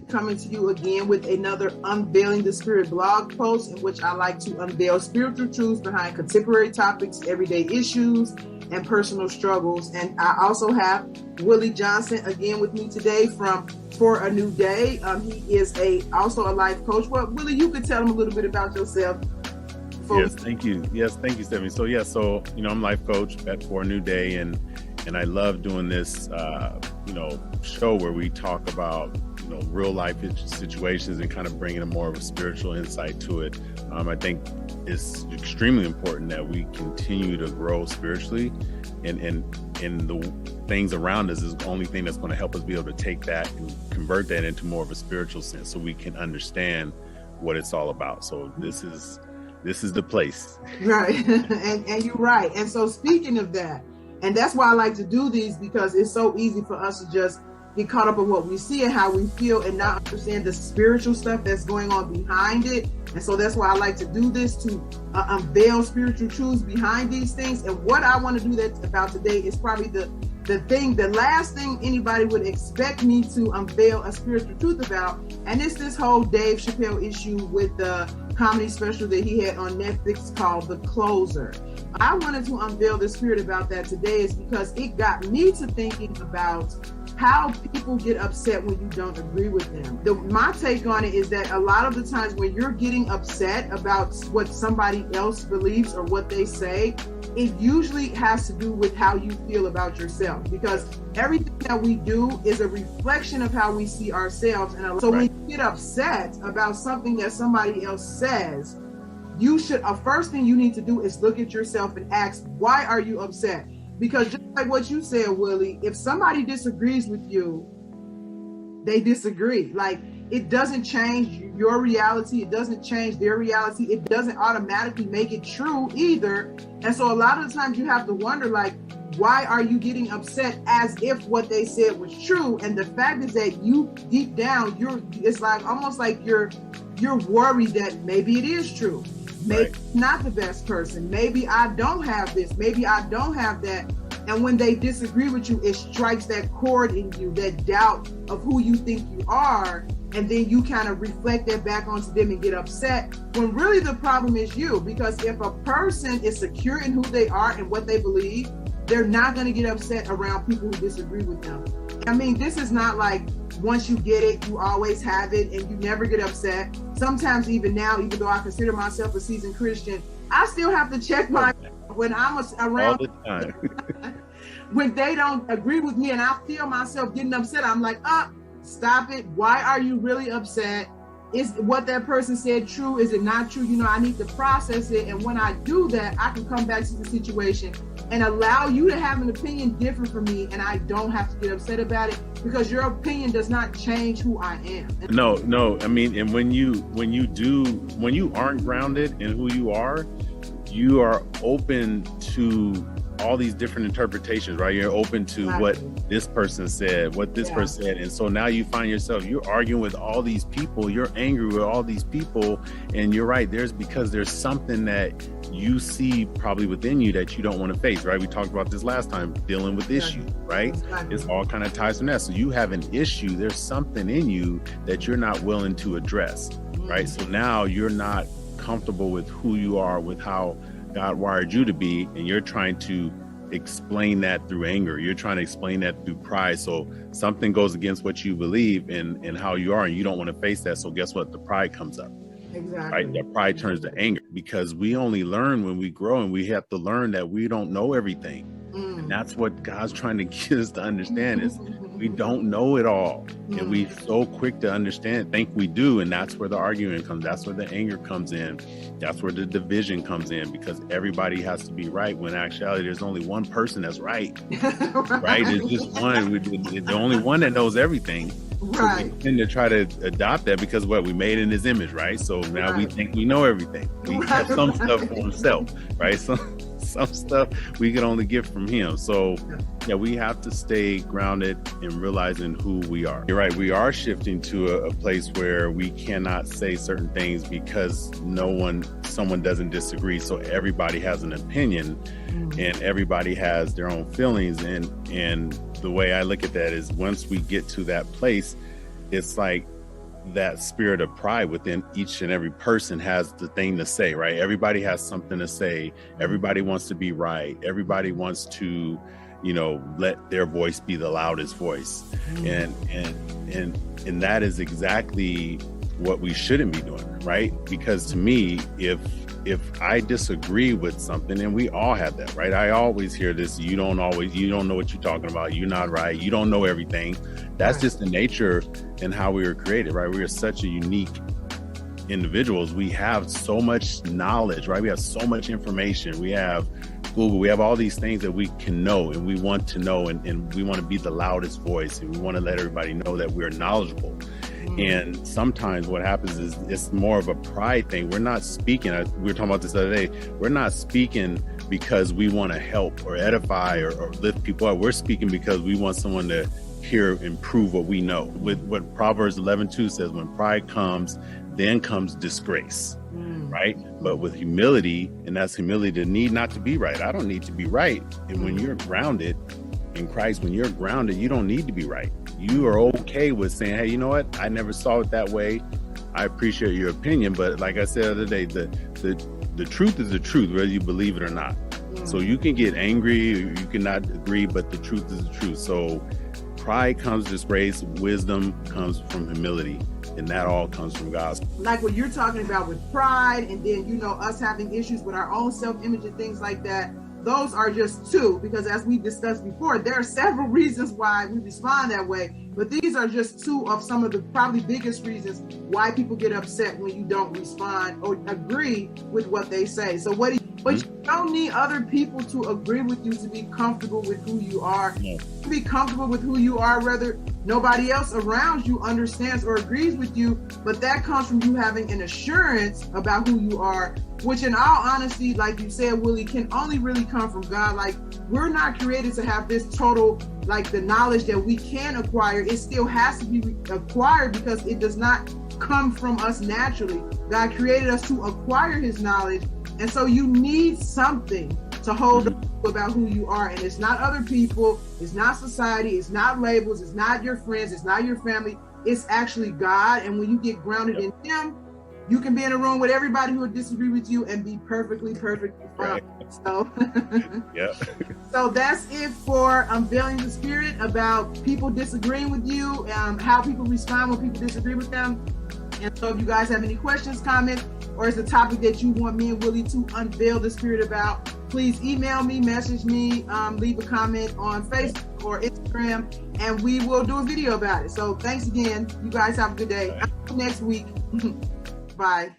coming to you again with another Unveiling the Spirit blog post in which I like to unveil spiritual truths behind contemporary topics, everyday issues, and personal struggles. And I also have Willie Johnson again with me today from For a New Day. He is also a life coach. Well, Willie, you could tell him a little bit about yourself. Yes, thank you. Stephanie. So I'm life coach at For a New Day, and I love doing this, show where we talk about, real life situations and kind of bringing a more of a spiritual insight to it. I think it's extremely important that we continue to grow spiritually, and the things around us is the only thing that's going to help us be able to take that and convert that into more of a spiritual sense, so we can understand what it's all about. So this is the place. Right. and you're right. And so speaking of that, and that's why I like to do these, because it's so easy for us to just get caught up in what we see and how we feel and not understand the spiritual stuff that's going on behind it. And so that's why I like to do this, to unveil spiritual truths behind these things. And what I want to do that about today is probably the last thing anybody would expect me to unveil a spiritual truth about. And it's this whole Dave Chappelle issue with the comedy special that he had on Netflix called The Closer. I wanted to unveil the spirit about that today is because it got me to thinking about how people get upset when you don't agree with them. My take on it is that a lot of the times when you're getting upset about what somebody else believes or what they say, it usually has to do with how you feel about yourself, because everything that we do is a reflection of how we see ourselves. And so when you get upset about something that somebody else says, you should, first thing you need to do is look at yourself and ask, why are you upset? Because just like what you said, Willie, if somebody disagrees with you, they disagree. Like, it doesn't change your reality. It doesn't change their reality. It doesn't automatically make it true either. And so a lot of the times you have to wonder, like, why are you getting upset as if what they said was true? And the fact is that you deep down, it's like almost like you're worried that maybe it is true. Maybe I'm not the best person. Maybe I don't have this. Maybe I don't have that. And when they disagree with you, it strikes that chord in you, that doubt of who you think you are. And then you kind of reflect that back onto them and get upset, when really the problem is you. Because if a person is secure in who they are and what they believe, they're not going to get upset around people who disagree with them. I mean, this is not like once you get it, you always have it and you never get upset. Sometimes even now, even though I consider myself a seasoned Christian, I still have to check my when I'm around all the time. When they don't agree with me and I feel myself getting upset, I'm like, stop it. Why are you really upset? Is what that person said true? Is it not true? I need to process it. And when I do that, I can come back to the situation and allow you to have an opinion different from me. And I don't have to get upset about it, because your opinion does not change who I am. No. I mean, and when you aren't grounded in who you are open to all these different interpretations, right? You're open to what this person said, what this person said. And so now you find yourself, you're arguing with all these people, you're angry with all these people. And you're right, because there's something that you see probably within you that you don't want to face, right? We talked about this last time, dealing with issues, right? Exactly. It's all kind of ties from that. So you have an issue, there's something in you that you're not willing to address, right? So now you're not comfortable with who you are, with how God wired you to be, and you're trying to explain that through anger. You're trying to explain that through pride. So something goes against what you believe and how you are, and you don't want to face that. So guess what? The pride comes up. Exactly. Right? That pride turns to anger, because we only learn when we grow, and we have to learn that we don't know everything. And that's what God's trying to get us to understand is we don't know it all. And we so quick to understand, think we do. And that's where the arguing comes. That's where the anger comes in. That's where the division comes in, because everybody has to be right, when in actuality, there's only one person that's right. Right? There's just one. The only one that knows everything. Right. So we tend to try to adopt that because we made in his image, right? So now we think we know everything. We have some stuff for himself, right? Some stuff we can only get from him. So we have to stay grounded in realizing who we are. You're right. We are shifting to a place where we cannot say certain things because someone doesn't disagree. So everybody has an opinion and everybody has their own feelings. And the way I look at that is, once we get to that place, it's like that spirit of pride within each and every person has the thing to say, right? Everybody has something to say. Everybody wants to be right. Everybody wants to, let their voice be the loudest voice. And that is exactly what we shouldn't be doing, right? Because to me, if I disagree with something, and we all have that, right? I always hear this, you don't know what you're talking about. You're not right. You don't know everything. That's just the nature and how we were created, right? We are such a unique individuals. We have so much knowledge, right? We have so much information. We have Google. We have all these things that we can know, and we want to know, and we want to be the loudest voice, and we want to let everybody know that we're knowledgeable. And sometimes what happens is it's more of a pride thing. We're not speaking, we were talking about this the other day, we're not speaking because we want to help or edify or lift people up. We're speaking because we want someone to hear and prove what we know. With what Proverbs 11:2 says, when pride comes, then comes disgrace, right? But with humility, and that's humility, the need not to be right. I don't need to be right. And when you're grounded in Christ, when you're grounded, you don't need to be right. You are okay with saying, hey, you know what? I never saw it that way. I appreciate your opinion. But like I said the other day, the truth is the truth, whether you believe it or not. So you can get angry, or you cannot agree, but the truth is the truth. So pride comes disgrace, wisdom comes from humility, and that all comes from God. Like what you're talking about with pride, and then, us having issues with our own self-image and things like that. Those are just two, because as we discussed before, there are several reasons why we respond that way. But these are just two of some of the probably biggest reasons why people get upset when you don't respond or agree with what they say. So but you don't need other people to agree with you to be comfortable with who you are. To be comfortable with who you are, whether nobody else around you understands or agrees with you, but that comes from you having an assurance about who you are, which in all honesty, like you said, Willie, can only really come from God. Like, we're not created to have this total, like the knowledge that we can acquire. It still has to be acquired because it does not come from us naturally. God created us to acquire his knowledge. And so you need something to hold up about who you are. And it's not other people, it's not society, it's not labels, it's not your friends, it's not your family, it's actually God. And when you get grounded in him, you can be in a room with everybody who would disagree with you and be perfectly fine. Right. So, So that's it for Unveiling the Spirit, about people disagreeing with you, how people respond when people disagree with them. And so if you guys have any questions, comments, or it's a topic that you want me and Willie to unveil the Spirit about, please email me, message me, leave a comment on Facebook or Instagram, and we will do a video about it. So thanks again. You guys have a good day. Until next week. Bye.